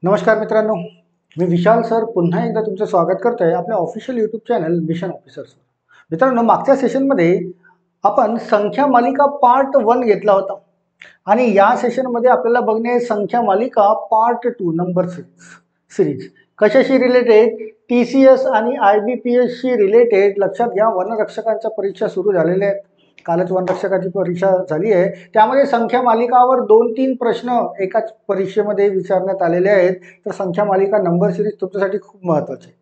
नमस्कार मित्रांनो, मी विशाल सर पुन्हा एकदा तुमचं स्वागत करतोय आपल्या official YouTube channel mission officer sir. मित्रांनो, मागच्या सेशनमध्ये आपण संख्या मालिका पार्ट 1 घेतला होता आणि या सेशनमध्ये आपल्याला बघणे संख्या मालिका पार्ट 2 नंबर सिरीज कशाशी रिलेटेड, TCS आणि IBPS शी रिलेटेड. लक्षात घ्या, वनरक्षकांच्या परीक्षा सुरू झालेल्या आहेत. कालच वनरक्षकाची परीक्षा झाली आहे. त्यामध्ये संख्या मालिकावर 2-3 प्रश्न एकाच परीक्षेमध्ये विचारण्यात आलेले आहेत. तर संख्या मालिका नंबर सिरीज तुमच्यासाठी खूप महत्त्वाची आहे.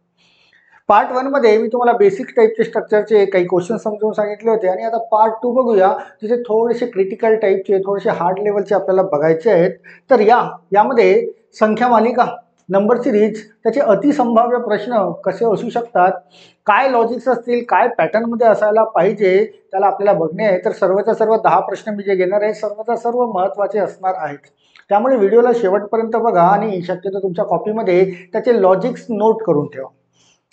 पार्ट 1 मध्ये मी तुम्हाला बेसिक टाईपचे स्ट्रक्चरचे काही क्वेश्चन समजून सांगितले होते आणि आता पार्ट 2 बघूया, तिथे थोडेसे क्रिटिकल टाईपचे, थोडेसे हार्ड लेवलचे आपल्याला बघायचे आहेत. तर यामध्ये संख्या मालिका नंबर सिरीज त्याचे अतिसंभाव्य प्रश्न कसे असू शकतात, काय लॉजिक्स असतील, काय पॅटर्नमध्ये असायला पाहिजे, त्याला आपल्याला बघणे आहे. तर सर्वच्या सर्व 10 प्रश्न मी जे घेणार आहे सर्वच्या सर्व महत्त्वाचे असणार आहेत. त्यामुळे व्हिडिओला शेवटपर्यंत बघा आणि शक्यतो तुमच्या कॉपीमध्ये त्याचे लॉजिक्स नोट करून ठेवा.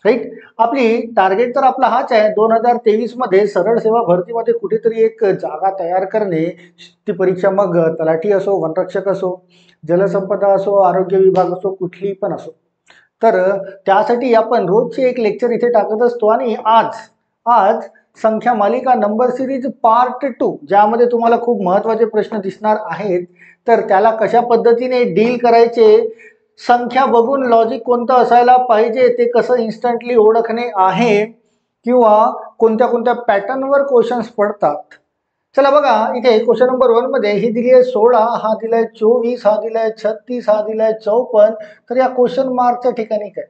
राईट. आपली टार्गेट तर आपला हाच आहे, 2023 मध्ये सरळ सेवा भरतीमध्ये कुठेतरी एक जागा तयार करणे. ती परीक्षा मग तलाठी असो, वनरक्षक असो, जलसंपदा असो, आरोग्य विभाग असो, कुठलीही पण असो. तर त्यासाठी आपण रोजचे एक लेक्चर इथे टाकत असतो आणि आज संख्या मालिका नंबर सिरीज पार्ट 2 ज्यामध्ये तुम्हाला खूप महत्त्वाचे प्रश्न दिसणार आहेत. तर त्याला कशा पद्धतीने डील करायचे, संख्या बघून लॉजिक कोणतं असायला पाहिजे, ते कसं इन्स्टंटली ओळखणे आहे, किंवा कोणत्या कोणत्या पॅटर्नवर क्वेश्चन्स पडतात. चला बघा, इथे क्वेश्चन नंबर 1 मध्ये ही दिली आहे 16, हा दिलाय 24, हा दिलाय 36, हा दिलाय 54. तर या क्वेश्चन मार्कच्या ठिकाणी काय?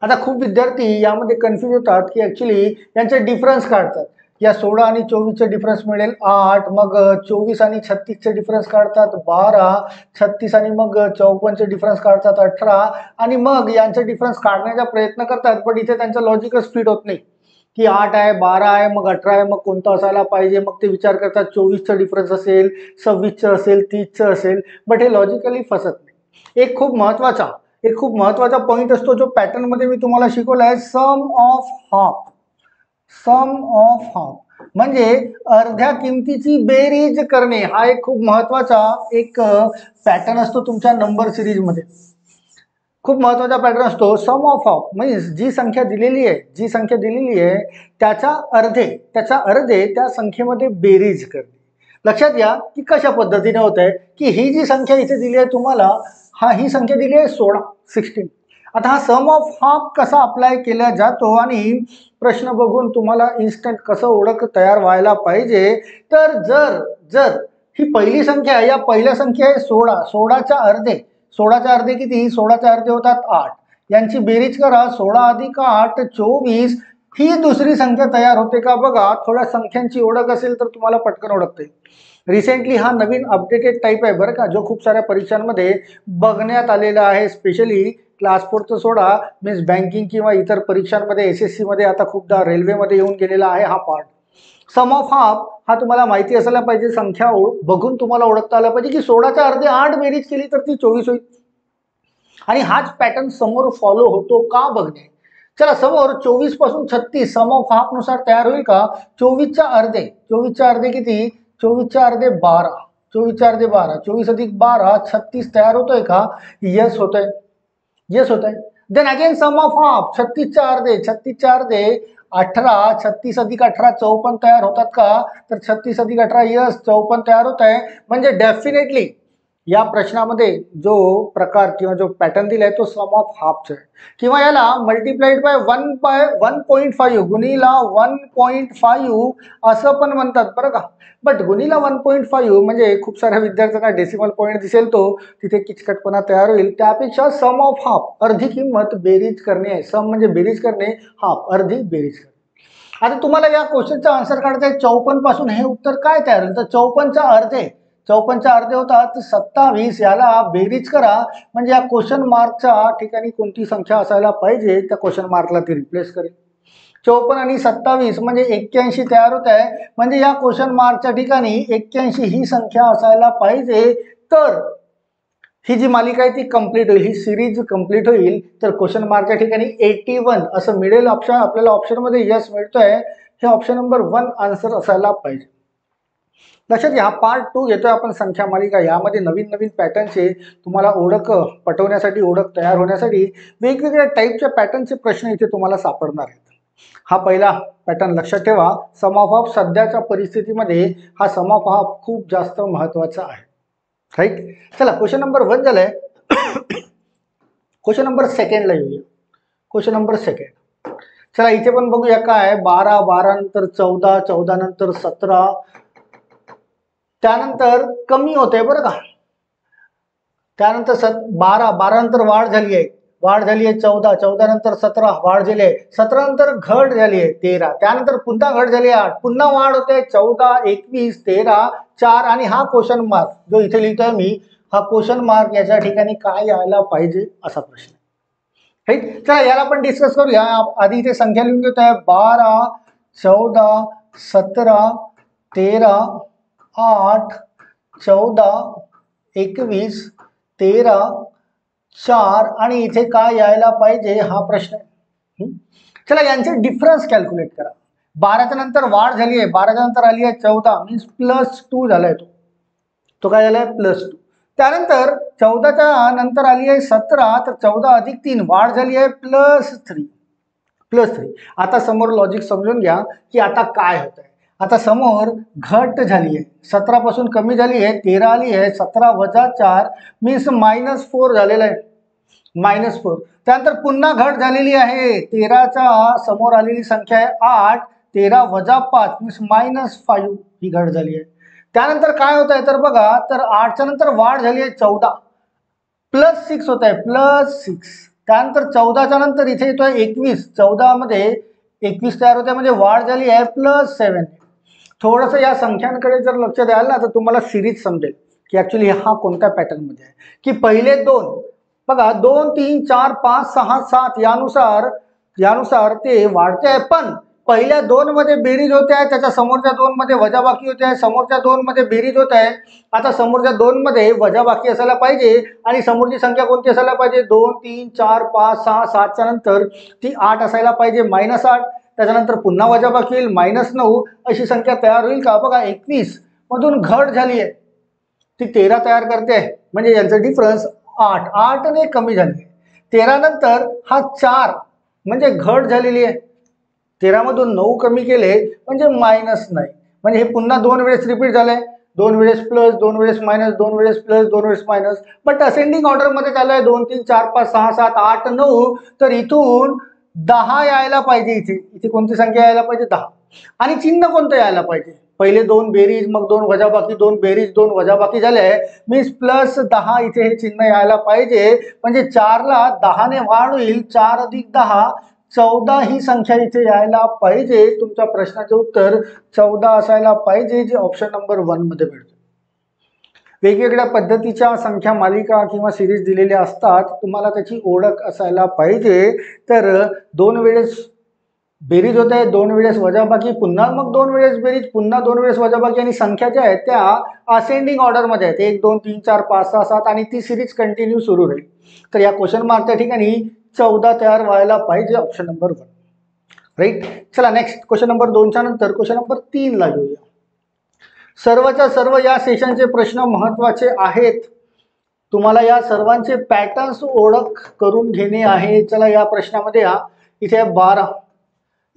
आता खूप विद्यार्थी यामध्ये कन्फ्यूज होतात की ऍक्च्युली यांचे डिफरन्स काढतात. या 16 आणि 24चे डिफरन्स मिळेल 8, मग 24 आणि 36चे डिफरन्स काढतात 12, 36 आणि मग 54चे डिफरन्स काढतात 18, आणि मग यांचे डिफरन्स काढण्याचा प्रयत्न करतात. पण इथे त्यांचं लॉजिकच फिट होत नाही की 8 आहे, 12 आहे, मग 18 आहे, मग कोणतं असायला पाहिजे. मग ते विचार करतात 24चं डिफरन्स असेल, 26चं असेल, 30चं असेल, बट हे लॉजिकली फसत नाही. एक खूप महत्त्वाचा पॉइंट असतो जो पॅटर्न मध्ये मी तुम्हाला शिकवला आहे, सम ऑफ हाफ म्हणजे अर्ध्या किमतीची बेरीज करणे. हा एक खूप महत्त्वाचा एक पॅटर्न असतो तुमच्या नंबर सिरीज मध्ये. खूप महत्त्वाचा पॅटर्न असतो सम ऑफ हाफ, म्हणजे जी संख्या दिलेली आहे त्याच्या अर्धे त्या संख्येमध्ये बेरीज करणे. लक्षात घ्या की कशा पद्धतीने होत आहे की ही जी संख्या इथे दिली आहे तुम्हाला, ही संख्या दिली आहे 16. आता हा सम ऑफ हाफ कसा अप्लाय केला जातो आणि प्रश्न बघून तुम्हाला इन्स्टंट कसं ओळख तयार व्हायला पाहिजे. तर जर ही पहिली संख्या आहे, या पहिल्या संख्या आहे 16, 16च्या अर्धे किती? 16च्या अर्धे होतात 8. यांची बेरीज करा, 16 अधिक 8 24. ही दुसरी संख्या तयार होते का बघा. थोड्या संख्यांची ओळख असेल तर तुम्हाला पटकन ओळखते. रिसेंटली हा नवीन अपडेटेड टाईप आहे बरं का, जो खूप साऱ्या परीक्षांमध्ये बघण्यात आलेला आहे. स्पेशली क्लास 4चं सोडा, मीन्स बँकिंग किंवा इतर परीक्षांमध्ये, SSC मध्ये, आता खूपदा रेल्वेमध्ये येऊन गेलेला आहे हा पार्ट. सम ऑफ हाफ हा तुम्हाला माहिती असायला पाहिजे. संख्या बघून तुम्हाला ओळखता आला पाहिजे की 16च्या अर्धे 8 बेरीज केली तर ती 24 होईल. आणि हाच पॅटर्न समोर फॉलो होतो का बघणे. चला, समोर 24 पासून 36 सम ऑफ हाफ नुसार तयार होईल का? 24च्या अर्धे किती? 24च्या अर्धे 12, 24च्या अर्धे 12, 24 अधिक 12 36 तयार होतोय का? येस होतोय. Then again sum of half 36च्या अर्धे 18, 36 अधिक 18 54 तयार होतात का? तर 36 अधिक 18 यस 54 तयार होत आहे. म्हणजे डेफिनेटली या प्रश्नामध्ये जो प्रकार किंवा जो पॅटर्न दिलाय तो सम ऑफ हाफचा आहे. किंवा याला मल्टिप्लाइड बाय 1.5 गुणीला 1.5 असं पण म्हणतात बरं का. बट गुणीला 1.5 म्हणजे खूप साऱ्या विद्यार्थ्यांना डेसिमल पॉईंट दिसेल, तो तिथे किचकटपणा तयार होईल. त्यापेक्षा सम ऑफ हाफ अर्धी किंमत बेरीज करणे आहे. सम म्हणजे बेरीज करणे, हाफ अर्धी बेरीज करणे. आता तुम्हाला या क्वेश्चनचा आन्सर काढायचा आहे 54 पासून. हे उत्तर काय तयार होईल? तर 54च्या अर्धे होतात 27. याला बेरीज करा म्हणजे या क्वेश्चन मार्कच्या ठिकाणी कोणती संख्या असायला पाहिजे त्या क्वेश्चन मार्कला ती रिप्लेस करेल. 54 आणि 27 म्हणजे 81 तयार होत आहे. म्हणजे या क्वेश्चन मार्कच्या ठिकाणी 81 ही संख्या असायला पाहिजे. तर ही जी मालिका आहे ती कंप्लीट होईल, ही सिरीज कंप्लीट होईल. तर क्वेश्चन मार्कच्या ठिकाणी 81 असं मिळेल ऑप्शन. आपल्याला ऑप्शनमध्ये यस मिळतोय. हे ऑप्शन नंबर 1 आन्सर असायला पाहिजे. लक्षात घ्या, पार्ट 2 घेतोय आपण संख्या मालिका. यामध्ये नवीन नवीन पॅटर्नचे तुम्हाला ओळख पटवण्यासाठी, ओळख तयार होण्यासाठी वेगवेगळ्या टाईपच्या पॅटर्नचे प्रश्न इथे तुम्हाला सापडणार आहेत. हा पहिला पॅटर्न लक्षात ठेवा. सम ऑफ हाफ सध्याच्या परिस्थितीमध्ये हा सम ऑफ हाफ खूप जास्त महत्वाचा आहे. राईट. चला क्वेश्चन नंबर 1 झालाय. क्वेश्चन नंबर 2 ला येऊया. Question number 2. चला इथे पण बघूया काय. 12, 12 नंतर 14, 14 नंतर 17, त्यानंतर कमी होते बरं का. त्यानंतर 12, 12 नंतर वाढ झाली आहे, 14, 14 नंतर 17 वाढ झाली आहे, 17 नंतर घट झाली आहे 13, त्यानंतर पुन्हा घट झाली आहे 8, पुन्हा वाढ होते 14, 21, 13, 4 आणि हा क्वेश्चन मार्क जो इथे लिहितोय मी, हा क्वेश्चन मार्क याच्या ठिकाणी काय यायला पाहिजे असा प्रश्न. राईट. चला याला आपण डिस्कस करूया. आधी इथे संख्या लिहून घेतोय. 12, 14, 17, 13, 8, 14, 21, 13, 4 आणि इथे काय यायला पाहिजे हा प्रश्न आहे. चला यांचे डिफरन्स कॅल्क्युलेट करा. 12च्या नंतर वाढ झाली आहे, 12च्या नंतर आली आहे 14 मीन्स +2 झालाय तो काय झालाय +2. त्यानंतर 14च्या नंतर आली आहे 17, तर 14 + 3 वाढ झाली आहे +3. आता समोर लॉजिक समजून घ्या की आता काय होत आहे. आता समोर घट झाली आहे, 17 पासून कमी झाली आहे, 13 आली आहे, 17 - 4 मीन्स -4 झालेला आहे, -4. त्यानंतर पुन्हा घट झालेली आहे, 13च्या समोर आलेली संख्या आहे 8, 13 - 5 मीन्स -5 ही घट झाली आहे. त्यानंतर काय होत आहे तर बघा, तर 8च्या नंतर वाढ झाली आहे 14, +6 होत आहे, +6. त्यानंतर 14च्या नंतर इथे येतोय 21, 14 मध्ये 21 तयार होते म्हणजे वाढ झाली आहे +7. थोडंसं या संख्यांकडे जर लक्ष द्याल ना तर तुम्हाला सिरीज समजेल की ऍक्च्युली हा कोणत्या पॅटर्न मध्ये आहे. की पहिले दोन बघा, 2, 3, 4, 5, 6, 7 यानुसार ते वाढते आहे, पण पहिल्या 2 मध्ये बेरीज होते आहे, त्याच्या समोरच्या 2 मध्ये वजाबाकी होते आहे, समोरच्या 2 मध्ये बेरीज होत आहे. आता समोरच्या 2 मध्ये वजाबाकी असायला पाहिजे आणि समोरची संख्या कोणती असायला पाहिजे, 2, 3, 4, 5, 6, 7च्या नंतर ती 8 असायला पाहिजे, -8. त्याच्यानंतर पुन्हा वजाबाकी येईल -9, अशी संख्या तयार होईल का. बघा 21 मधून घट झाली आहे, ती 13 तयार करते आहे, म्हणजे यांचं डिफरन्स 8, 8 ने कमी झाली आहे. 13 नंतर हा 4 म्हणजे घट झालेली आहे, 13 मधून 9 कमी केले म्हणजे -9, म्हणजे हे पुन्हा 2 वेळेस रिपीट झालंय, 2 वेळेस प्लस, 2 वेळेस मायनस, 2 वेळेस प्लस, 2 वेळेस मायनस, बट असेंडिंग ऑर्डर मध्ये चाललंय. 2, 3, 4, 5, 6, 7, 8, 9, तर इथून 10 यायला पाहिजे. इथे कोणती संख्या यायला पाहिजे, 10. आणि चिन्ह कोणतं यायला पाहिजे, पहिले 2 बेरीज, मग 2 वजाबाकी, 2 बेरीज, 2 वजाबाकी झाले मीन्स +10 इथे हे चिन्ह यायला पाहिजे. म्हणजे 4 ला 10 ने वाढ होईल, 4 + 10 14 ही संख्या इथे यायला पाहिजे. तुमच्या प्रश्नाचे उत्तर 14 असायला पाहिजे, जे ऑप्शन नंबर 1 मध्ये मिळते. वेगवेगळ्या पद्धतीच्या संख्या मालिका किंवा सिरीज दिलेल्या असतात, तुम्हाला त्याची ओळख असायला पाहिजे. तर 2 वेळेस बेरीज होत आहे, 2 वेळेस वजाबाकी, पुन्हा मग 2 वेळेस बेरीज, पुन्हा 2 वेळेस वजाबाकी, आणि संख्या ज्या आहेत त्या असेंडिंग ऑर्डर मध्ये आहेत, 1, 2, 3, 4, 5, 6, 7 आणि ती सिरीज कंटिन्यू सुरू राहील. तर या क्वेश्चन मार्कच्या ठिकाणी 14 तयार व्हायला पाहिजे, ऑप्शन नंबर 1. राईट. चला नेक्स्ट क्वेश्चन नंबर 2च्या नंतर क्वेश्चन नंबर 3 ला घेऊया. सर्वच्या सर्व या सेशनचे प्रश्न महत्वाचे आहेत, तुम्हाला या सर्वांचे पॅटर्न्स ओळख करून घेणे आहे. चला या प्रश्नामध्ये इथे आहे 12,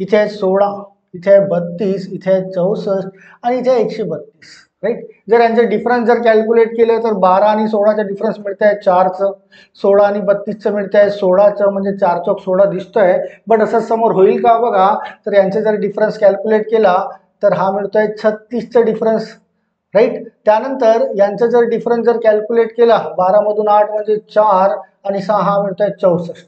इथे आहे 16, इथे आहे 32, इथे आहे 64 आणि इथे आहे 132. राईट. जर यांचे डिफरन्स जर कॅल्क्युलेट केले तर 12 आणि 16चा डिफरन्स मिळत आहे 4चं, 16 आणि 32चं मिळत आहे 16चं, म्हणजे 4 चौक 16 दिसतोय. बट असं समोर होईल का बघा, तर यांचे जर डिफरन्स कॅल्क्युलेट केला तर हा मिळतोय 36चा डिफरन्स. राईट. त्यानंतर यांचा जर डिफरन्स जर कॅल्क्युलेट केला, 12 मधून 8 म्हणजे 4 आणि 6 हा मिळतोय 64.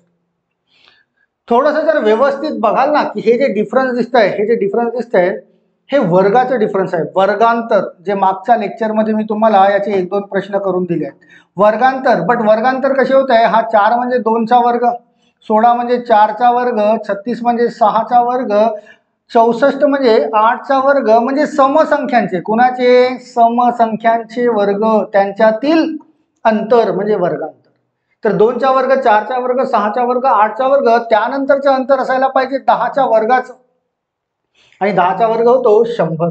थोडंसं जर व्यवस्थित बघाल ना की हे जे डिफरन्स दिसत आहे हे वर्गाचे डिफरन्स आहे. वर्गांतर जे मागच्या लेक्चरमध्ये मी तुम्हाला याचे 1-2 प्रश्न करून दिले आहेत. वर्गांतर, बट वर्गांतर कसे होत आहे, हा 4 म्हणजे 2चा वर्ग, 16 म्हणजे 4चा वर्ग, 36 म्हणजे 6चा वर्ग, 64 म्हणजे 8चा वर्ग, म्हणजे समसंख्यांचे, कुणाचे, समसंख्यांचे वर्ग, त्यांच्यातील अंतर म्हणजे वर्गांतर. तर 2चा वर्ग, 4चा वर्ग, 6चा वर्ग, 8चा वर्ग, त्यानंतरचं अंतर असायला पाहिजे 10च्या वर्गाचं, आणि 10चा वर्ग होतो 100.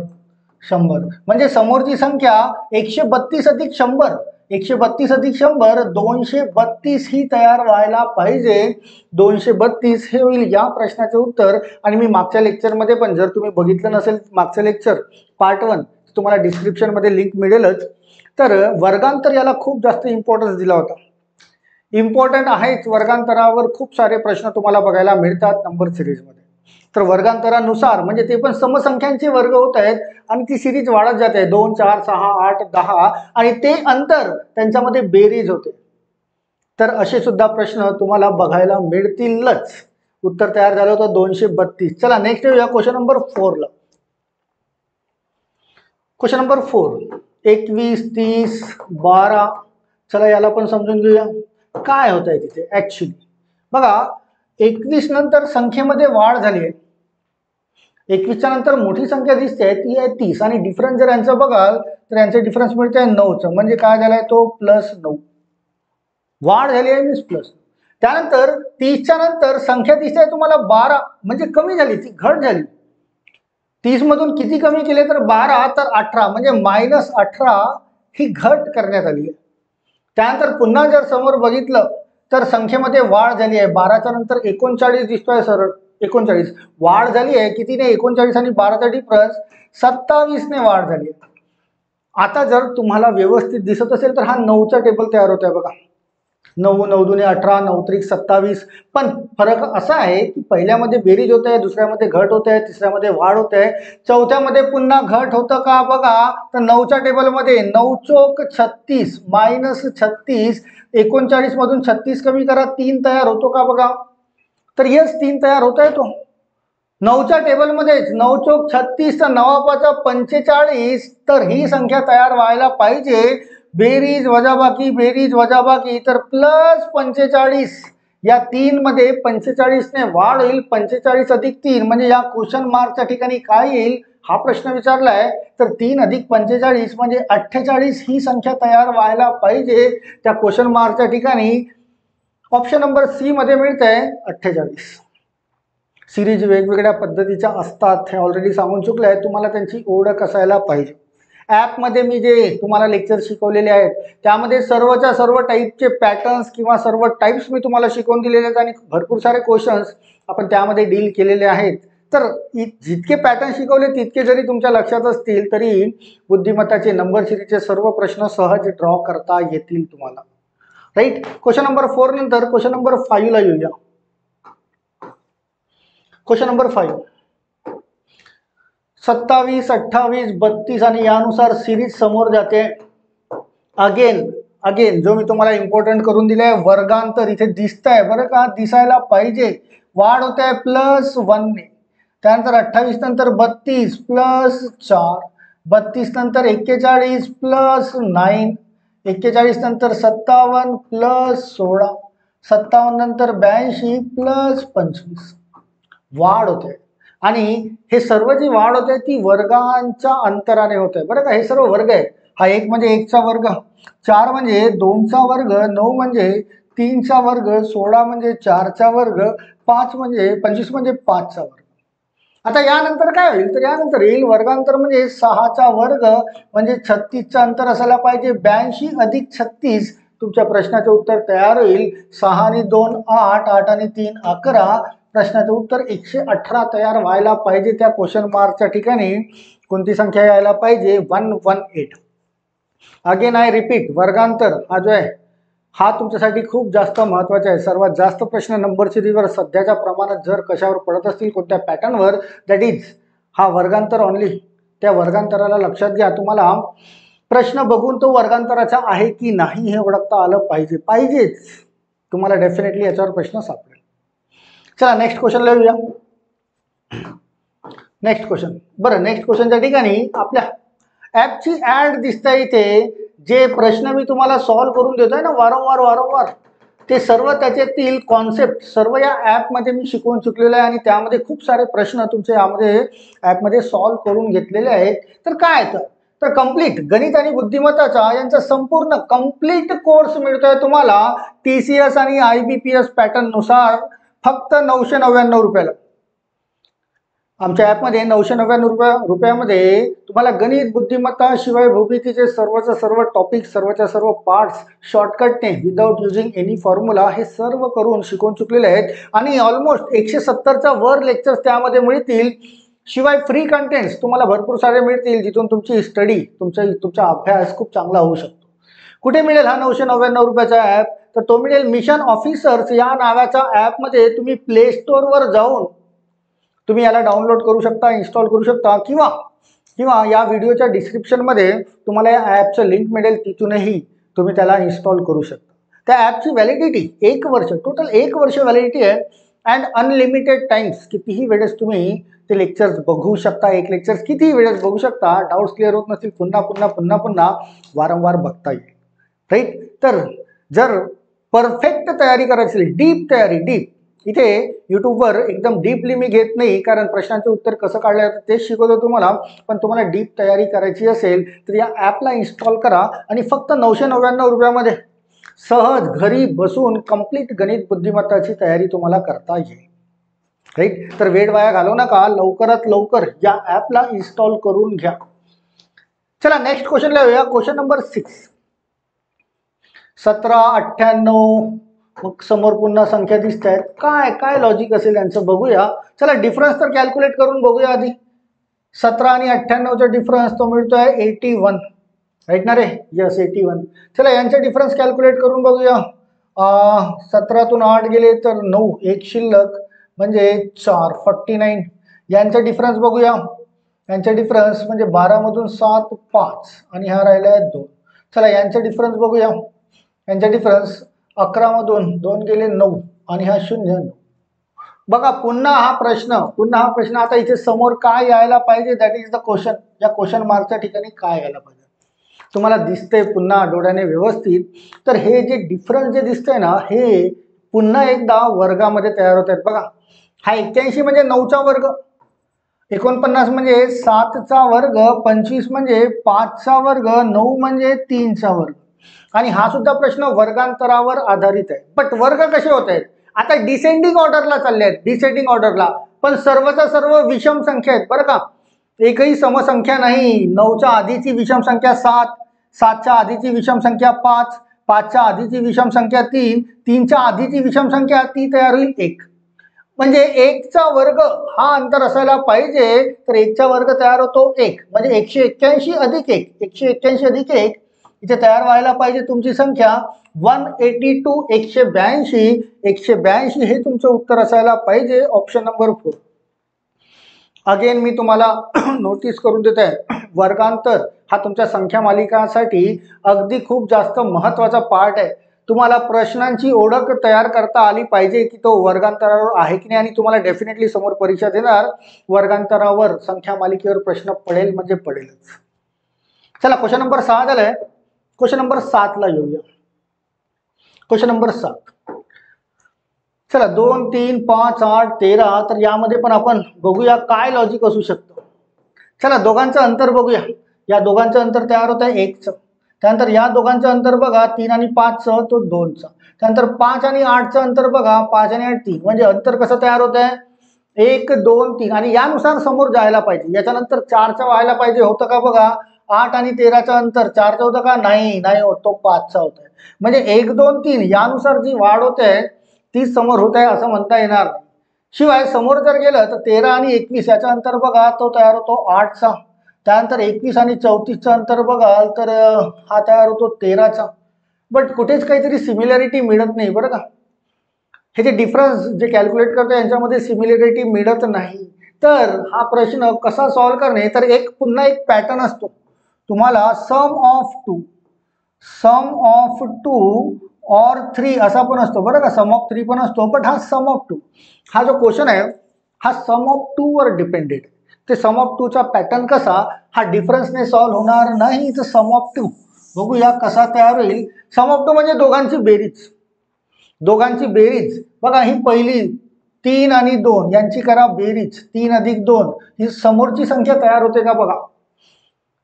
100. म्हणजे समोरची संख्या 132 अधिक 100, 132 अधिक 100 232 ही तयार व्हायला पाहिजे. 232 हे होईल या प्रश्नाचे उत्तर. आणि मी मागच्या लेक्चरमध्ये पण, जर तुम्ही बघितलं नसेल मागचं लेक्चर पार्ट 1, तुम्हाला डिस्क्रिप्शनमध्ये लिंक मिळेलच. तर वर्गांतर याला खूप जास्त इम्पॉर्टन्स दिला होता. इम्पॉर्टंट आहेच, वर्गांतरावर खूप सारे प्रश्न तुम्हाला बघायला मिळतात नंबर सिरीजमध्ये. तर वर्गांतरानुसार म्हणजे ते पण समसंख्यांचे वर्ग होत आहेत आणि ती सिरीज वाढत जाते, 2 4 6 8 10, आणि ते अंतर त्यांच्यामध्ये बेरीज होते. तर असे सुद्धा प्रश्न तुम्हाला बघायला मिळतीलच. उत्तर तयार झालं होतं 232. चला नेक्स्ट येऊया क्वेश्चन नंबर 4 ला. Question number 4, 21 30 12. चला याला पण समजून घेऊया काय होत आहे तिथे. ऍक्च्युली बघा, 21 नंतर संख्येमध्ये वाढ झाली आहे. 21च्या नंतर मोठी संख्या दिसते ती आहे 30, आणि डिफरन्स जर यांचा बघाल तर यांचे डिफरन्स मिळते 9चं. म्हणजे काय झालाय तो +9. वाढ झाली आहे मीन्स प्लस. त्यानंतर 30च्या नंतर संख्या दिसते तुम्हाला 12, म्हणजे कमी झाली, ती घट झाली. 30 मधून किती कमी केले तर 12, तर 18, म्हणजे -18 ही घट करण्यात आली आहे. त्यानंतर पुन्हा जर समोर बघितलं तर संख्येमध्ये वाढ झाली आहे. 12च्या नंतर 39 दिसतोय सरळ. 39 वाढ झाली आहे कितीने? 39 आणि 12चा डिफरन्स 27 ने वाढ झाली आहे. आता जर तुम्हाला व्यवस्थित दिसत असेल तर हा 9चा टेबल तयार होत आहे बघा. 9 9 दुने 18, 9 त्रिक 27. पण फरक असा आहे की पहिल्यामध्ये बेरीज होत आहे, दुसऱ्यामध्ये घट होत आहे, तिसऱ्यामध्ये वाढ होत आहे, चौथ्यामध्ये पुन्हा घट होतं का बघा. तर 9च्या टेबलमध्ये 9 चोक 36 -36, 39 मधून 36 कमी करा, 3 तयार होतो का बघा. तर यस 3 तयार होत आहे तो 9च्या टेबलमध्येच. 9 चोक 36 तर 9 45, तर ही संख्या तयार व्हायला पाहिजे. बेरीज वजाबाकी बेरीज वजाबाकी, तर +45. या 3 मध्ये 45 ने वाढ होईल. 45 अधिक 3 म्हणजे या क्वेश्चन मार्कच्या ठिकाणी काय येईल हा प्रश्न विचारलाय. तर 3 अधिक 45 म्हणजे 48 ही संख्या तयार व्हायला पाहिजे त्या क्वेश्चन मार्कच्या ठिकाणी. ऑप्शन नंबर सी मध्ये मिळत आहे 48. सिरीज वेगवेगळ्या पद्धतीच्या असतात हे ऑलरेडी सांगून चुकलं आहे, तुम्हाला त्यांची ओळख असायला पाहिजे. ॲपमध्ये मी जे तुम्हाला लेक्चर शिकवलेले आहेत त्यामध्ये सर्वच्या सर्व टाईपचे पॅटर्न्स किंवा सर्व टाईप्स मी तुम्हाला शिकवून दिलेले आहेत आणि भरपूर सारे क्वेश्चन्स आपण त्यामध्ये डील केलेले आहेत. तर जितके पॅटर्न शिकवले तितके जरी तुमच्या लक्षात असतील तरी बुद्धिमत्ताचे नंबर सिरीजचे सर्व प्रश्न सहज ड्रॉ करता येतील तुम्हाला. राईट. क्वेश्चन नंबर 4 नंतर क्वेश्चन नंबर 5 ला येऊया. क्वेश्चन नंबर 5, 27 28 32 आणि यानुसार सिरीज समोर जाते. अगेन जो मी तुम्हाला इम्पॉर्टंट करून दिलाय वर्गांतर इथे दिसतंय बरं का, दिसायला पाहिजे. वाढ होत आहे +1 ने. त्यानंतर 28 नंतर 32 +4, 32 नंतर 41 +9, 41 नंतर 57 +16, 57 नंतर 82 +25. वाढ होते. आणि हे सर्व जी वाढ होते ती वर्गांच्या अंतराने होते बरं का. हे सर्व वर्ग आहेत. हा 1 म्हणजे 1चा वर्ग, 4 म्हणजे 2चा वर्ग, 9 म्हणजे 3चा वर्ग, 16 म्हणजे 4चा वर्ग, 5 म्हणजे 25 म्हणजे 5चा वर्ग. आता यानंतर काय होईल तर यानंतर येईल वर्गांतर म्हणजे 6चा वर्ग म्हणजे 36चं अंतर असायला पाहिजे. 82 अधिक 36 तुमच्या प्रश्नाचे उत्तर तयार होईल. 6 आणि 2 8, 8 आणि 3 11. प्रश्नाचं उत्तर 118 तयार व्हायला पाहिजे. त्या क्वेश्चन मार्कच्या ठिकाणी कोणती संख्या यायला पाहिजे? 118. अगेन आय रिपीट, वर्गांतर हा जो आहे हा तुमच्यासाठी खूप जास्त महत्त्वाचा आहे. सर्वात जास्त प्रश्न नंबर सिरीजवर सध्याच्या प्रमाणात जर कशावर पडत असतील, कोणत्या पॅटर्नवर, दॅट इज हा वर्गांतर ऑनली. त्या वर्गांतराला लक्षात घ्या. तुम्हाला प्रश्न बघून तो वर्गांतराचा आहे की नाही हे ओळखता आलं पाहिजेच. तुम्हाला डेफिनेटली याच्यावर प्रश्न सापडेल. चला नेक्स्ट क्वेश्चनला येऊया. Next question. बरं, नेक्स्ट क्वेश्चनच्या ठिकाणी आपल्या ॲपची ॲड दिसतंय इथे. जे प्रश्न मी तुम्हाला सॉल्व्ह करून देतोय ना वारंवार, ते सर्व त्याच्यातील कॉन्सेप्ट सर्व या ॲपमध्ये मी शिकवून चुकलेलं आहे आणि त्यामध्ये खूप सारे प्रश्न तुमचे यामध्ये ॲपमध्ये सॉल्व्ह करून घेतलेले आहेत. तर काय तर कंप्लीट गणित आणि बुद्धिमत्ताचा यांचा संपूर्ण कंप्लीट कोर्स मिळतोय तुम्हाला TCS आणि IBPS पॅटर्न नुसार फक्त 999 रुपयाला. आमच्या ॲपमध्ये 999 रुपयामध्ये तुम्हाला गणित, बुद्धिमत्ता शिवाय भूमितीचे सर्वच्या सर्व टॉपिक, सर्वच्या सर्व पार्ट्स शॉर्टकटने विदाउट युजिंग एनी फॉर्म्युला हे सर्व करून शिकवून चुकलेले आहेत आणि ऑलमोस्ट 170च्या वर लेक्चर्स त्यामध्ये मिळतील. शिवाय फ्री कंटेंट्स तुम्हाला भरपूर सारे मिळतील जिथून तुमची स्टडी, तुमचा अभ्यास खूप चांगला होऊ शकतो. कुठे मिळेल हा 999 रुपयाचा ॲप? तर तो मिळेल मिशन ऑफिसर्स या नावाच्या ॲपमध्ये. तुम्ही प्ले स्टोअरवर जाऊन तुम्ही याला डाउनलोड करू शकता, इन्स्टॉल करू शकता किंवा या व्हिडिओच्या डिस्क्रिप्शनमध्ये तुम्हाला या ॲपचं लिंक मिळेल, तिथूनही तुम्ही त्याला इन्स्टॉल करू शकता. त्या ॲपची व्हॅलिडिटी 1 वर्ष, टोटल 1 वर्ष व्हॅलिडिटी आहे अँड अनलिमिटेड टाइम्स. कितीही वेळेस तुम्ही ते लेक्चर्स बघू शकता, एक लेक्चर्स कितीही वेळेस बघू शकता. डाऊट्स क्लिअर होत नसतील पुन्हा वारंवार बघता येईल, राईट. तर जर परफेक्ट तयारी करायची असेल, डीप तयारी, डीप, इथे यूट्यूबवर एकदम डीपली मी घेत नाही, कारण प्रश्नांचे उत्तर कसं काढलं जातं तेच शिकवतो तुम्हाला. पण तुम्हाला डीप तयारी करायची असेल तर या ॲपला इन्स्टॉल करा आणि फक्त 999 रुपयामध्ये सहज घरी बसून कंप्लीट गणित बुद्धिमत्ताची तयारी तुम्हाला करता येईल, राईट. तर वेळ वाया घालवू नका, लवकरात लवकर या ॲपला इन्स्टॉल करून घ्या. चला नेक्स्ट क्वेश्चनला येऊया. Question number 6. 17, 98, मग समोर पुन्हा संख्या दिसत आहेत. काय लॉजिक असेल यांचं बघूया. चला डिफरन्स तर कॅल्क्युलेट करून बघूया आधी. 17 आणि 98चा डिफरन्स तो मिळतोय 81, राईट ना रे? यस 81. चला यांचा डिफरन्स कॅल्क्युलेट करून बघूया. 17तून 8 गेले तर 9, एक शिल्लक म्हणजे 4, 49. यांचा डिफरन्स बघूया. यांचा डिफरन्स म्हणजे 12मधून 7, 5 आणि हा राहिला आहे 2. चला यांचा डिफरन्स बघूया. यांचा डिफरन्स 11मधून 2 गेले 9 आणि हा 0, 9. बघा पुन्हा हा प्रश्न आता इथे समोर काय यायला पाहिजे, दॅट इज द क्वेश्चन. या क्वेश्चन मार्कच्या ठिकाणी काय यायला पाहिजे तुम्हाला दिसतंय पुन्हा डोळ्याने व्यवस्थित. तर हे जे डिफरन्स जे दिसतंय ना, हे पुन्हा एकदा वर्गामध्ये तयार होत आहेत. बघा हा 81 म्हणजे 9चा वर्ग, 49 म्हणजे 7चा वर्ग, 25 म्हणजे 5चा वर्ग, 9 म्हणजे 3चा वर्ग. आणि हा सुद्धा प्रश्न वर्गांतरावर आधारित आहे. बट वर्ग कसे होत आहेत? आता डिसेंडिंग ऑर्डरला चालले आहेत, डिसेंडिंग ऑर्डरला. पण सर्वच्या सर्व विषम संख्या आहेत बरं का, एकही समसंख्या नाही. 9च्या आधीची विषम संख्या 7, 7च्या आधीची विषम संख्या 5, 5च्या आधीची विषम संख्या 3, 3च्या आधीची विषम संख्या ती तयार होईल 1. म्हणजे 1चा वर्ग हा अंतर असायला पाहिजे. तर 1चा वर्ग तयार होतो 1, म्हणजे 181 अधिक 1, 181 अधिक 1 इथे तयार व्हायला पाहिजे तुमची संख्या 182. 182, 182 हे तुमचं उत्तर असायला पाहिजे. Option number 4. अगेन मी तुम्हाला नोटीस करून देत आहे, वर्गांतर हा तुमच्या संख्या मालिकांसाठी अगदी खूप जास्त महत्त्वाचा पार्ट आहे. तुम्हाला प्रश्नांची ओळख तयार करता आली पाहिजे की तो वर्गांतरावर आहे की नाही. आणि तुम्हाला डेफिनेटली समोर परीक्षा देणार वर्गांतरावर संख्या मालिकेवर प्रश्न पडेल म्हणजे पडेलच. चला क्वेश्चन नंबर 6 झालाय. क्वेश्चन नंबर 7ला येऊया. Question number 7. चला 2, 3, 5, 8, 13. तर यामध्ये पण आपण बघूया काय लॉजिक असू शकतं. चला दोघांचं अंतर बघूया. या दोघांचं अंतर तयार होत आहे 1चं. त्यानंतर या दोघांचं अंतर बघा 3 आणि 5चं, तो 2चा. त्यानंतर 5 आणि 8चं अंतर बघा, 5 आणि 8 3. म्हणजे अंतर कसं तयार होत आहे? 1, 2, 3. आणि यानुसार समोर जायला पाहिजे. याच्यानंतर 4चा व्हायला पाहिजे, होतं का बघा. 8 आणि 13चं अंतर 4चं होतं का? नाही होत, तो 5चा होत आहे. म्हणजे 1, 2, 3 यानुसार जी वाढ होते ती समोर होत आहे असं म्हणता येणार नाही. शिवाय समोर जर गेलं तर 13 आणि 21 याचा अंतर बघा, तो तयार होतो 8चा. त्यानंतर 21 आणि 34चं अंतर बघाल तर हा तयार होतो 13चा. बट कुठेच काहीतरी सिमिलॅरिटी मिळत नाही बरं का. हे जे डिफरन्स जे कॅल्क्युलेट करतो यांच्यामध्ये सिमिलॅरिटी मिळत नाही. तर हा प्रश्न कसा सॉल्व्ह करणे, तर पुन्हा एक पॅटर्न असतो. तुम्हाला सम ऑफ 2 और 3 असा पण असतो बरं का. सम ऑफ 3 पण असतो, बट हा सम ऑफ 2 हा जो क्वेश्चन आहे हा सम ऑफ 2 वर डिपेंडेड. ते सम ऑफ 2चा पॅटर्न कसा, हा डिफरन्सने सॉल्व्ह होणार नाही. तर सम ऑफ 2 बघूया कसा तयार होईल. सम ऑफ 2 म्हणजे दोघांची बेरीज. बघा ही पहिली 3 आणि 2 यांची करा बेरीज. 3 अधिक 2 ही समोरची संख्या तयार होते का बघा.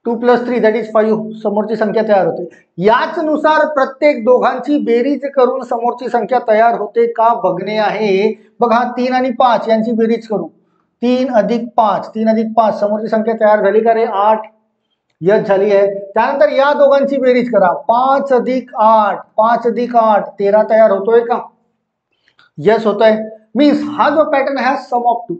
2 + 3 दॅट इज 5 समोरची संख्या तयार होते. याच नुसार प्रत्येक दोघांची बेरीज करून समोरची संख्या तयार होते का बघणे आहे. बघा 3 आणि 5 यांची बेरीज करू. 3 अधिक 5, 3 अधिक 5 समोरची संख्या तयार झाली का रे? 8. यस झाली आहे. त्यानंतर या दोघांची बेरीज करा. 5 अधिक 8, 5 अधिक 8 13 तयार होतोय का? यस होतोय. मीन्स हा जो पॅटर्न आहे सम ऑफ 2.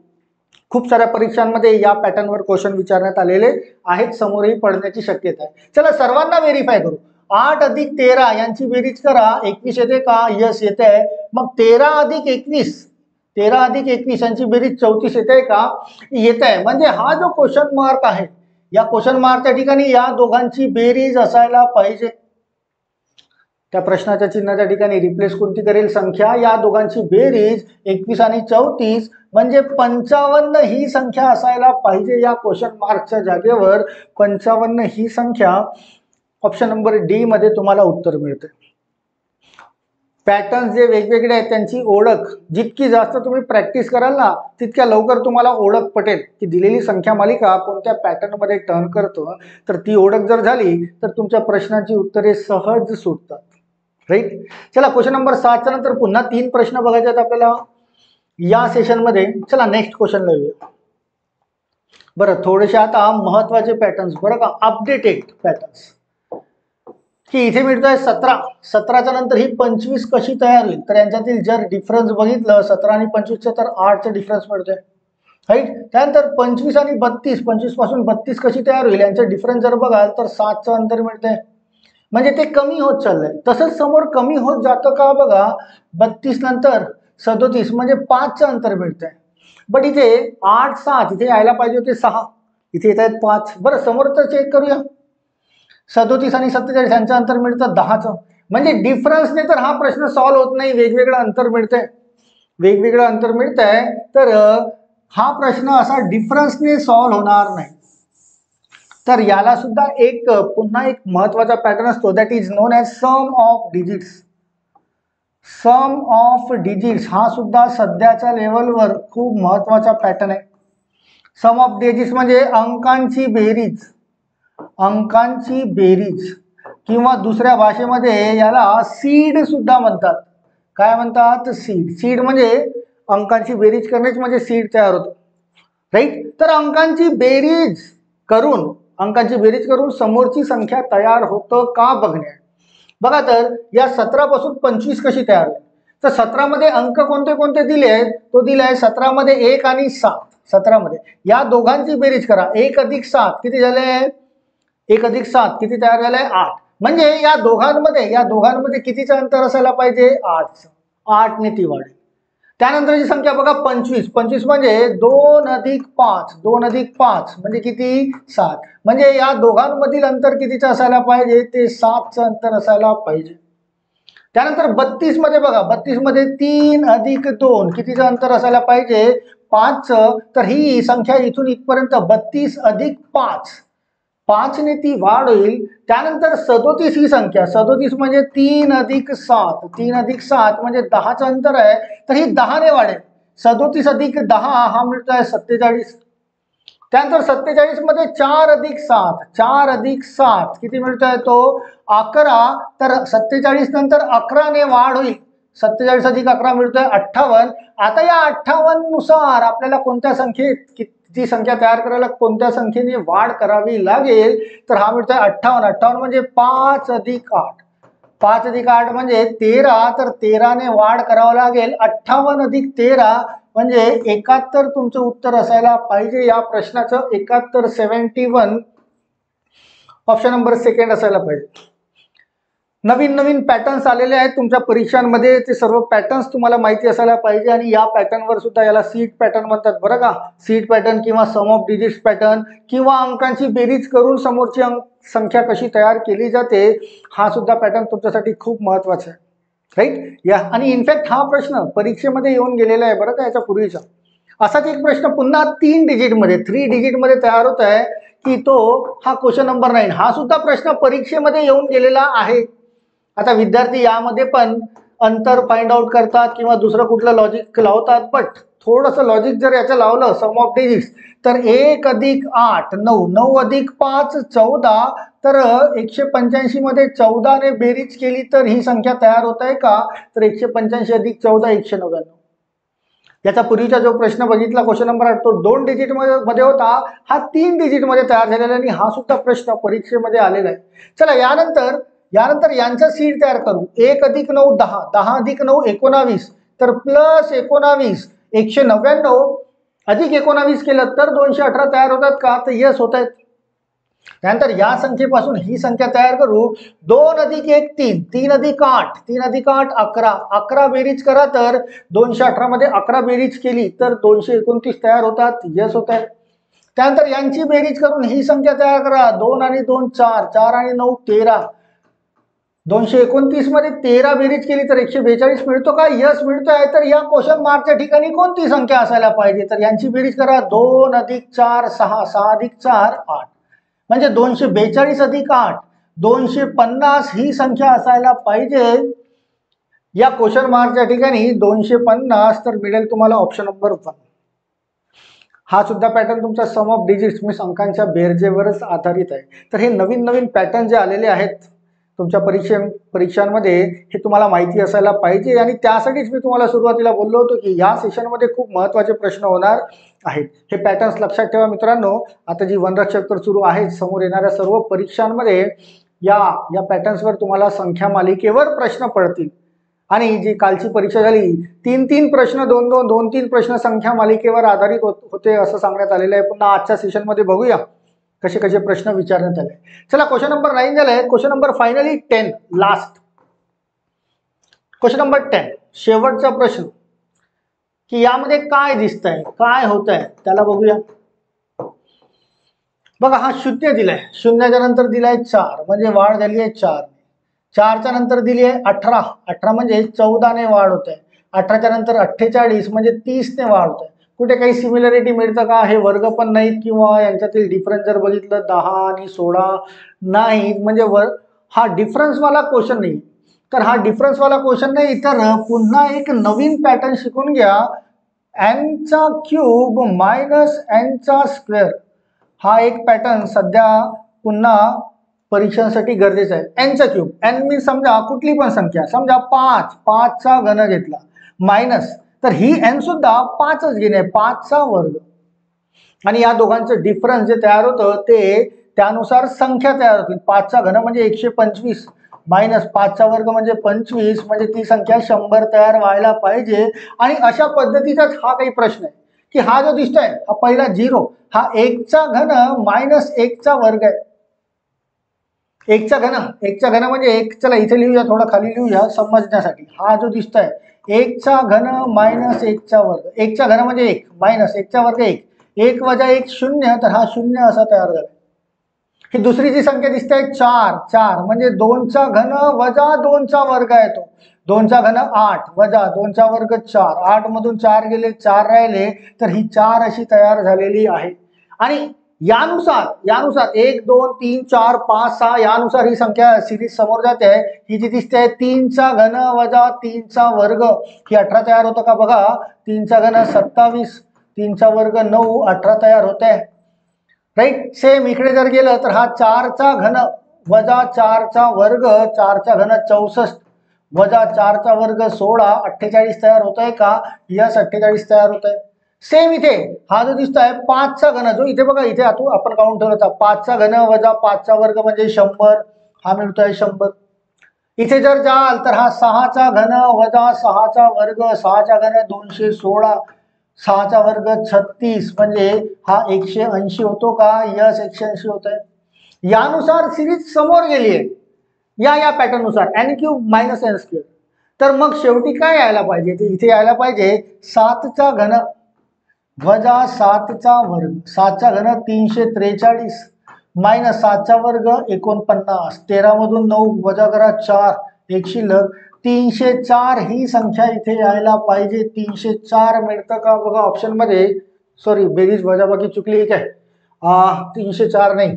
खूप साऱ्या परीक्षांमध्ये या पॅटर्नवर क्वेश्चन विचारण्यात आलेले आहेत, समोरही पडण्याची शक्यता आहे. चला सर्वांना व्हेरीफाय करू. 8 अधिक 13 यांची बेरीज करा. 21 येते का? यस येते. मग 13 अधिक 21, 13 अधिक 21 यांची बेरीज 34 येते का? येत आहे. म्हणजे हा जो क्वेश्चन मार्क आहे, या क्वेश्चन मार्कच्या ठिकाणी या दोघांची बेरीज असायला पाहिजे. त्या प्रश्नाच्या चिन्हाच्या ठिकाणी रिप्लेस कोणती करेल? संख्या. या दोघांची बेरीज 21 आणि 34 म्हणजे 55 ही संख्या असायला पाहिजे. या क्वेश्चन मार्कच्या जागेवर 55 ही संख्या. ऑप्शन नंबर डी मध्ये तुम्हाला उत्तर मिळते. पॅटर्न जे वेगवेगळे आहेत त्यांची ओळख जितकी जास्त तुम्ही प्रॅक्टिस कराल ना, तितक्या लवकर तुम्हाला ओळख पटेल की दिलेली संख्या मालिका कोणत्या पॅटर्नमध्ये टर्न करतो. तर ती ओळख जर झाली तर तुमच्या प्रश्नाची उत्तरे सहज सुटतात. राईट. चला क्वेश्चन नंबर 7 नंतर पुन्हा 3 प्रश्न बघायचे आहेत आपल्याला या सेशनमध्ये. चला नेक्स्ट क्वेश्चन लिहूया. बरं, थोडेसे आता महत्वाचे पॅटर्न्स बरं का, अपडेटेड पॅटर्न्स. की इथे मिळतोय 17, 17च्या नंतर ही 25 कशी तयार होईल? तर यांच्यातील जर डिफरन्स बघितलं 17 आणि 25चे तर 8चा डिफरन्स मिळतोय. राईट. त्यानंतर 25 आणि 32, 25 पासून 32 कशी तयार होईल? यांचा डिफरन्स जर बघाल तर 7चं अंतर मिळतंय. म्हणजे ते कमी होत चाललंय. तसंच समोर कमी होत जातं का बघा. 32 नंतर 37 म्हणजे 5चं अंतर मिळतंय. बट इथे 8, 7 इथे यायला पाहिजे होते 6, इथे येत आहेत 5. बरं समोरचं चेक करूया. 37 आणि 47 यांचं अंतर मिळतं 10चं. म्हणजे डिफरन्सने तर हा प्रश्न सॉल्व्ह होत नाही. वेगवेगळं अंतर मिळतंय, वेगवेगळं अंतर मिळतंय. तर हा प्रश्न असा डिफरन्सने सॉल्व्ह होणार नाही. तर याला सुद्धा एक पुन्हा एक महत्वाचा पॅटर्न असतो, that is known as sum of digits. Sum of digits हा सुद्धा सध्याच्या लेवलवर खूप महत्वाचा पॅटर्न आहे. सम ऑफ डिजिट्स म्हणजे अंकांची बेरीज. अंकांची बेरीज किंवा दुसऱ्या भाषेमध्ये याला सीड सुद्धा म्हणतात. काय म्हणतात? सीड. सीड म्हणजे अंकांची बेरीज करण्याची म्हणजे सीड तयार होतं. राईट. तर अंकांची बेरीज करून समोरची संख्या तयार होतं का बघणे. बघा तर या 17 पासून 25 कशी तयार होईल? तर 17 मध्ये अंक कोणते कोणते दिले आहेत? तो दिलाय 17 मध्ये 1 आणि 7. 17 मध्ये या दोघांची बेरीज करा. 1 अधिक 7 किती झाले? 1 अधिक 7 किती तयार झालंय? 8. म्हणजे या दोघांमध्ये कितीचं अंतर असायला पाहिजे? 8चं. 8 ने ती वाढेल. त्यानंतरची संख्या बघा 25. 25 म्हणजे 2 अधिक 5, 2 अधिक 5 म्हणजे किती? 7. म्हणजे या दोघांमधील अंतर कितीचं असायला पाहिजे? ते 7चं अंतर असायला पाहिजे. त्यानंतर 32 मध्ये बघा, 32 मध्ये 3 अधिक 2 कितीचं अंतर असायला पाहिजे? 5चं. तर ही संख्या इथून इथपर्यंत 32 अधिक 5, 5 ने ती वाढ होईल. त्यानंतर 37 ही संख्या, 37 म्हणजे 3 अधिक 7, 3 अधिक 7 म्हणजे 10चं अंतर आहे. तर ही 10 ने वाढेल. 37 अधिक 10 हा मिळतोय 47. त्यानंतर 47 मध्ये 4 अधिक 7, 4 अधिक 7 किती मिळतोय? तो 11. तर 47 नंतर 11 ने वाढ होईल. 47 अधिक 11 मिळतोय 58. आता या 58 नुसार आपल्याला कोणत्या संख्येत ती संख्या तयार करायला कोणत्या संख्येने वाढ करावी लागेल? तर हा मिळतोय 58. 58 म्हणजे 5 अधिक 8, 5 अधिक 8 म्हणजे 13. तर 13 ने वाढ करावं लागेल. 58 अधिक 13 म्हणजे 71 तुमचं उत्तर असायला पाहिजे. या प्रश्नाचं 71, 71 ऑप्शन नंबर सेकंड असायला पाहिजे. नवीन नवीन पॅटर्न्स आलेले आहेत तुमच्या परीक्षांमध्ये. ते सर्व पॅटर्न्स तुम्हाला माहिती असायला पाहिजे. आणि या पॅटर्नवर सुद्धा याला सीड पॅटर्न म्हणतात बरं का. सीड पॅटर्न किंवा सम ऑफ डिजिट्स पॅटर्न किंवा अंकांची बेरीज करून समोरची संख्या कशी तयार केली जाते, हा सुद्धा पॅटर्न तुमच्यासाठी खूप महत्वाचा आहे. राईट. या आणि इनफॅक्ट हा प्रश्न परीक्षेमध्ये येऊन गेलेला आहे बरं का याच्या पूर्वीचा. असाच एक प्रश्न पुन्हा 3 डिजिटमध्ये 3 डिजिटमध्ये तयार होत आहे की तो हा क्वेश्चन नंबर 9. हा सुद्धा प्रश्न परीक्षेमध्ये येऊन गेलेला आहे. आता विद्यार्थी यामध्ये पण अंतर फाइंड आउट करतात किंवा दुसरं कुठलं लॉजिक लावतात. बट थोडंसं लॉजिक जर याचं लावलं सम ऑफ डिजिट्स तर 1 अधिक 8 9, 9 अधिक 5 14. तर 185 मध्ये 14 ने बेरीज केली तर ही संख्या तयार होत आहे का? तर 185 अधिक 14 199. याचा पूर्वीचा जो प्रश्न बघितला क्वेश्चन नंबर 8 तो 2 डिजिट मध्ये होता, हा 3 डिजिट मध्ये तयार झालेला आणि हा सुद्धा प्रश्न परीक्षेमध्ये आलेला आहे. चला यानंतर यांचा सीड तयार करू. 1 + 9 10, 10 + 9 19, तर प्लस 19 199 अधिक 19 केलं तर 218 तयार होतात का? तर यस होत आहेत. त्यानंतर या संख्येपासून ही संख्या तयार करू. 2 + 1 3, 3 + 8, 3 + 8 11, 11 बेरीज करा तर 218 मध्ये 11 बेरीज केली तर 229 तयार होतात. यस होत आहे. त्यानंतर यांची बेरीज करून ही संख्या तयार करा. 2 आणि 2 4, 4 आणि 9 13, 229 मध्ये 13 बेरीज केली तर 142 मिळतो का? यस मिळतोय. तर या क्वेश्चन मार्कच्या ठिकाणी कोणती संख्या असायला पाहिजे? तर यांची बेरीज करा. 2 + 4 6, 6 + 4 8, म्हणजे 242 अधिक 8 250 ही संख्या असायला पाहिजे. या क्वेश्चन मार्कच्या ठिकाणी 250 तर मिळेल तुम्हाला ऑप्शन नंबर 1. हा सुद्धा पॅटर्न तुमचा सम ऑफ डिजिट्स मी अंकांच्या बेरजेवरच आधारित आहे. तर हे नवीन पॅटर्न जे आलेले आहेत तुमच्या परीक्षांमध्ये हे तुम्हाला माहिती असायला पाहिजे आणि त्यासाठीच मी तुम्हाला सुरुवातीला बोललो होतो की या सेशनमध्ये खूप महत्त्वाचे प्रश्न होणार आहेत. हे पॅटर्न्स लक्षात ठेवा मित्रांनो. आता जी वनरक्षक तर सुरू आहे, समोर येणाऱ्या सर्व परीक्षांमध्ये या पॅटर्न्सवर तुम्हाला संख्या मालिकेवर प्रश्न पडतील आणि जी कालची परीक्षा झाली 3 प्रश्न 2-3 प्रश्न संख्या मालिकेवर आधारित होते असं सांगण्यात आलेलं आहे. पुन्हा आजच्या सेशनमध्ये बघूया कसे कसे प्रश्न विचारण्यात आले. चला क्वेश्चन नंबर 9 झालाय. Question number finally 10 last question number 10 शेवटचा प्रश्न की यामध्ये काय दिसतंय, काय होत आहे त्याला बघूया. बघा हा 0 दिलाय, 0च्या नंतर दिलाय 4 म्हणजे वाढ झाली आहे 4, 4च्या नंतर दिली आहे 18, 18 म्हणजे 14 ने वाढ होत आहे. 18च्या नंतर 48 म्हणजे 30 ने वाढ होत आहे. कुठे काही सिमिलरिटी मिळतं का? हे वर्ग पण नाहीत किंवा यांच्यातील डिफरन्स जर बघितलं 10 आणि 16 नाहीत, म्हणजे हा डिफरन्स वाला क्वेश्चन नाही. तर हा डिफरन्स वाला क्वेश्चन नाही तर पुन्हा एक नवीन पॅटर्न शिकून घ्या. n चा क्यूब मायनस n चा स्क्वेअर हा एक पॅटर्न सध्या पुन्हा परीक्षांसाठी गरजेचं आहे. n चा क्यूब, n मी समजा कुठली पण संख्या, समजा 5 चा घन घेतला मायनस, तर ही n सुद्धा 5च घेणे, 5चा वर्ग आणि या दोघांचं डिफरन्स जे तयार होतं ते त्यानुसार संख्या तयार होतील. 5चा घन म्हणजे 125 मायनस 5चा वर्ग म्हणजे 25, म्हणजे ती संख्या 100 तयार व्हायला पाहिजे. आणि अशा पद्धतीचाच हा काही प्रश्न आहे की हा जो दिसतोय हा पहिला 0, हा 1चा घन मायनस 1चा वर्ग आहे. 1चा घन म्हणजे 1, चला इथे लिहूया, थोडं खाली लिहूया समजण्यासाठी. हा जो दिसतोय 1चा घन मायनस 1चा वर्ग, 1चा घन म्हणजे 1 मायनस 1चा वर्ग 1, 1 वजा 1 0, तर हा 0 असा तयार झाला. ही दुसरी जी संख्या दिसते 4 म्हणजे 2चा घन वजा 2चा वर्ग आहे तो. 2चा घन 8 वजा 2चा वर्ग 4, 8 मधून 4 गेले 4 राहिले, तर ही 4 अशी तयार झालेली आहे. आणि यानुसार 1 2 3 4 5 6 यानुसार ही संख्या सिरीज समोर जाते. ही जी दिसते 3चा घन वजा 3चा वर्ग, ही 18 तयार होतं का? बघा 3चा घन 27, 3चा वर्ग 9, 18 तयार होत आहे. राईट. सेम इकडे जर गेलं तर हा 4चा घन वजा 4चा वर्ग, 4चा घन 64 वजा 4चा वर्ग 16, 48 तयार होत आहे का? यस 48 तयार होत आहे. सेम इथे हा जो दिसतोय 5चा घन, जो इथे बघा इथे आपण काउंट ठेवला होता, 5चा घन वजा 5चा वर्ग म्हणजे 100, हा मिळतोय 100. इथे जर जाल तर हा 6चा घन वजा 6चा वर्ग, 6चा घन 216, 6चा वर्ग 36, म्हणजे हा 180 होतो का? यस 180 होत आहे. यानुसार सिरीज समोर गेली आहे या पॅटर्न नुसार n cube minus n square. तर मग शेवटी काय यायला पाहिजे? ते इथे यायला पाहिजे 7चा घन वजा 7चा वर्ग, 7चा घन 343 मायनस 7चा वर्ग 49, 13 मधून 9 वजा करा 4, एक शिल्लक 304 ही संख्या इथे यायला पाहिजे. 304 मिळतं का? बघा ऑप्शन मध्ये, सॉरी बेरीज वजाबाकी चुकली आहे काय, 304 नाही,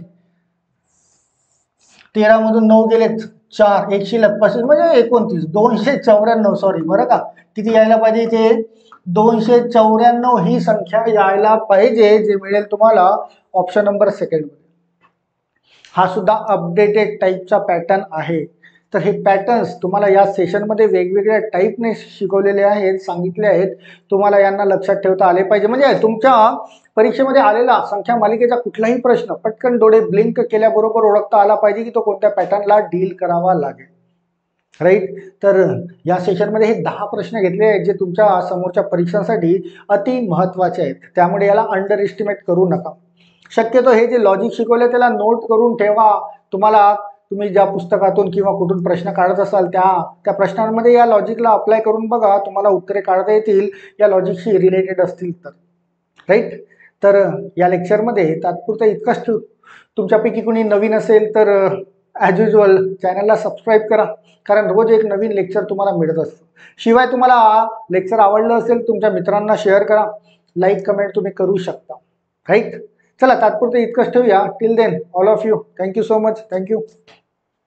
13 मधून 9 गेलेत 4, एक शिल्लक 25 म्हणजे 29, 294, सॉरी बरं का, किती यायला पाहिजे इथे? 294 ही संख्या यायला पाहिजे, जे मिळेल तुम्हाला ऑप्शन नंबर 2 मध्ये. हा सुद्धा अपडेटेड टाईपचा पॅटर्न आहे. तर हे पॅटर्न्स तुम्हाला या सेशनमध्ये वेगवेगळ्या टाईपने शिकवलेले आहेत, सांगितले आहेत. तुम्हाला यांना लक्षात ठेवता आले पाहिजे. म्हणजे तुमच्या परीक्षेमध्ये आलेला संख्या मालिकेचा कुठलाही प्रश्न पटकन डोळे ब्लिंक केल्याबरोबर ओळखता आला पाहिजे की तो कोणत्या पॅटर्नला डील करावा लागेल. राईट. तर या सेशनमध्ये हे 10 प्रश्न घेतले आहेत जे तुमच्या समोरच्या परीक्षांसाठी अति महत्त्वाचे आहेत. त्यामुळे याला अंडर एस्टिमेट करू नका. शक्यतो हे जे लॉजिक शिकवले त्याला नोट करून ठेवा. तुम्ही ज्या पुस्तकातून किंवा कुठून प्रश्न काढत असाल त्या प्रश्नांमध्ये या लॉजिकला अप्लाय करून बघा. तुम्हाला उत्तरे काढता येतील या लॉजिकशी रिलेटेड असतील तर. राईट. तर या लेक्चरमध्ये तात्पुरतं इतकंच. तुमच्यापैकी कुणी नवीन असेल तर ॲज युजल चॅनलला सबस्क्राईब करा, कारण रोज एक नवीन लेक्चर तुम्हाला मिळत असतं. शिवाय तुम्हाला लेक्चर आवडलं असेल तुमच्या मित्रांना शेअर करा, लाईक कमेंट तुम्ही करू शकता. राईट. चला तात्पुरतं इतकंच ठेवूया. Till then all of you, thank you so much. Thank you.